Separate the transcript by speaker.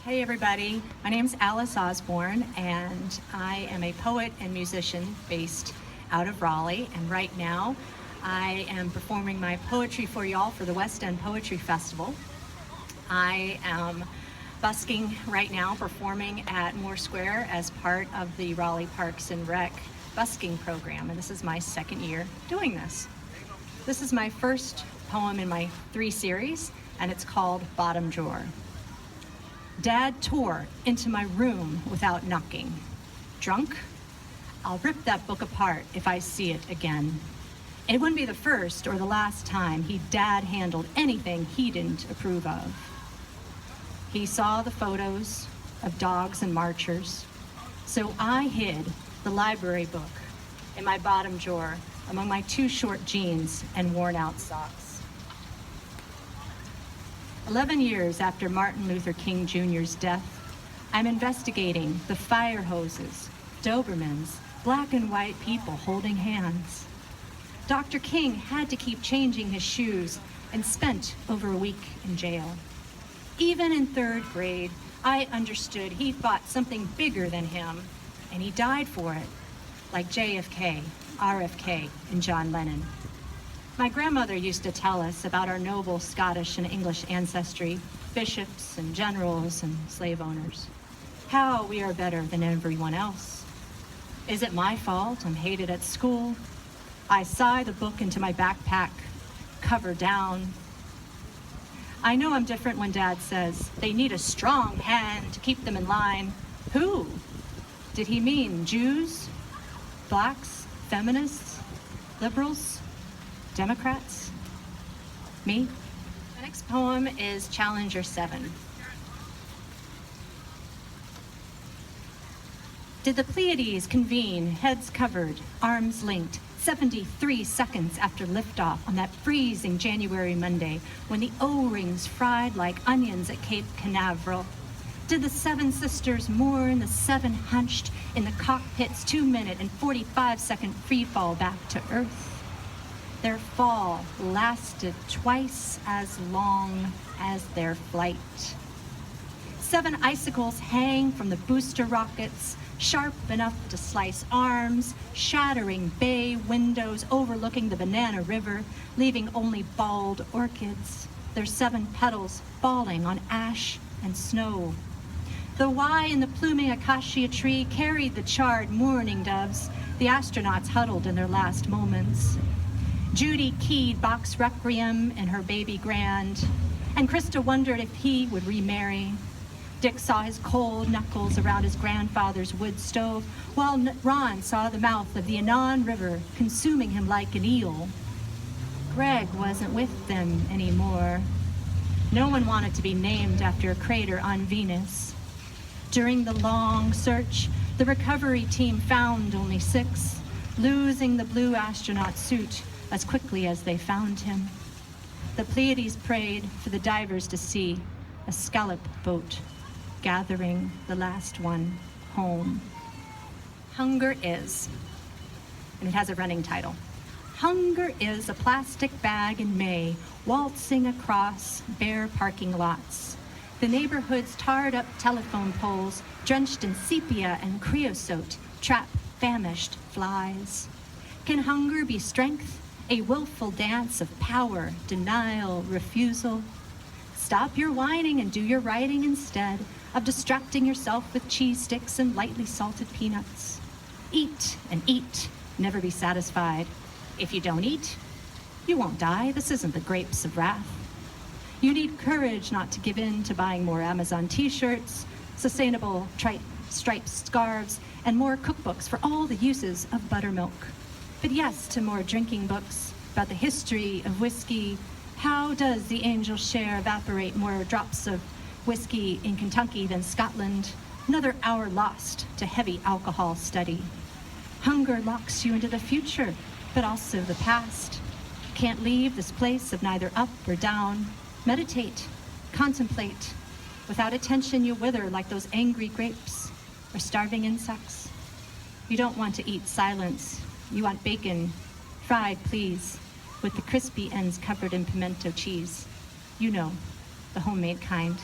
Speaker 1: Hey everybody, my name's Alice Osborn and I am a poet and musician based out of Raleigh, and right now I am performing my poetry for y'all for the West End Poetry Festival. I am busking right now, performing at Moore Square as part of the Raleigh Parks and Rec busking program, and this is my second year doing this. This is my first poem in my 3 series, and it's called Bottom Drawer. Dad tore into my room without knocking. Drunk? I'll rip that book apart if I see it again. It wouldn't be the first or the last time he'd dad handled anything he didn't approve of. He saw the photos of dogs and marchers, so I hid the library book in my bottom drawer among my 2 short jeans and worn out socks. 11 years after Martin Luther King Jr.'s death, I'm investigating the fire hoses, Dobermans, black and white people holding hands. Dr. King had to keep changing his shoes and spent over a week in jail. Even in 3rd grade, I understood he fought something bigger than him, and he died for it, like JFK, RFK, and John Lennon. My grandmother used to tell us about our noble Scottish and English ancestry, bishops and generals and slave owners. How we are better than everyone else. Is it my fault I'm hated at school? I sigh the book into my backpack, cover down. I know I'm different when Dad says they need a strong hand to keep them in line. Who? Did he mean Jews? Blacks? Feminists? Liberals? Democrats? Me? The next poem is Challenger 7. Did the Pleiades convene, heads covered, arms linked, 73 seconds after liftoff on that freezing January Monday when the O-rings fried like onions at Cape Canaveral? Did the 7 sisters mourn the 7 hunched in the cockpit's 2-minute and 45-second free fall back to Earth? Their fall lasted twice as long as their flight. 7 icicles hang from the booster rockets, sharp enough to slice arms, shattering bay windows overlooking the Banana River, leaving only bald orchids, their 7 petals falling on ash and snow. The Y in the pluming acacia tree carried the charred mourning doves, the astronauts huddled in their last moments. Judy keyed Bach's Requiem in her baby grand, and Krista wondered if he would remarry. Dick saw his cold knuckles around his grandfather's wood stove, while Ron saw the mouth of the Anon River consuming him like an eel. Greg wasn't with them anymore. No one wanted to be named after a crater on Venus. During the long search, the recovery team found only 6, losing the blue astronaut suit as quickly as they found him. The Pleiades prayed for the divers to see a scallop boat gathering the last one home. Hunger is, and it has a running title. Hunger is a plastic bag in May, waltzing across bare parking lots. The neighborhood's tarred up telephone poles, drenched in sepia and creosote, trap famished flies. Can hunger be strength? A willful dance of power, denial, refusal? Stop your whining and do your writing instead of distracting yourself with cheese sticks and lightly salted peanuts. Eat and eat, never be satisfied. If you don't eat, you won't die. This isn't the grapes of wrath. You need courage not to give in to buying more Amazon t-shirts, sustainable striped scarves, and more cookbooks for all the uses of buttermilk. But yes to more drinking books about the history of whiskey. How does the angel share evaporate more drops of whiskey in Kentucky than Scotland? Another hour lost to heavy alcohol study. Hunger locks you into the future, but also the past. Can't leave this place of neither up or down. Meditate, contemplate. Without attention, you wither like those angry grapes or starving insects. You don't want to eat silence. You want bacon, fried, please, with the crispy ends covered in pimento cheese. You know, the homemade kind.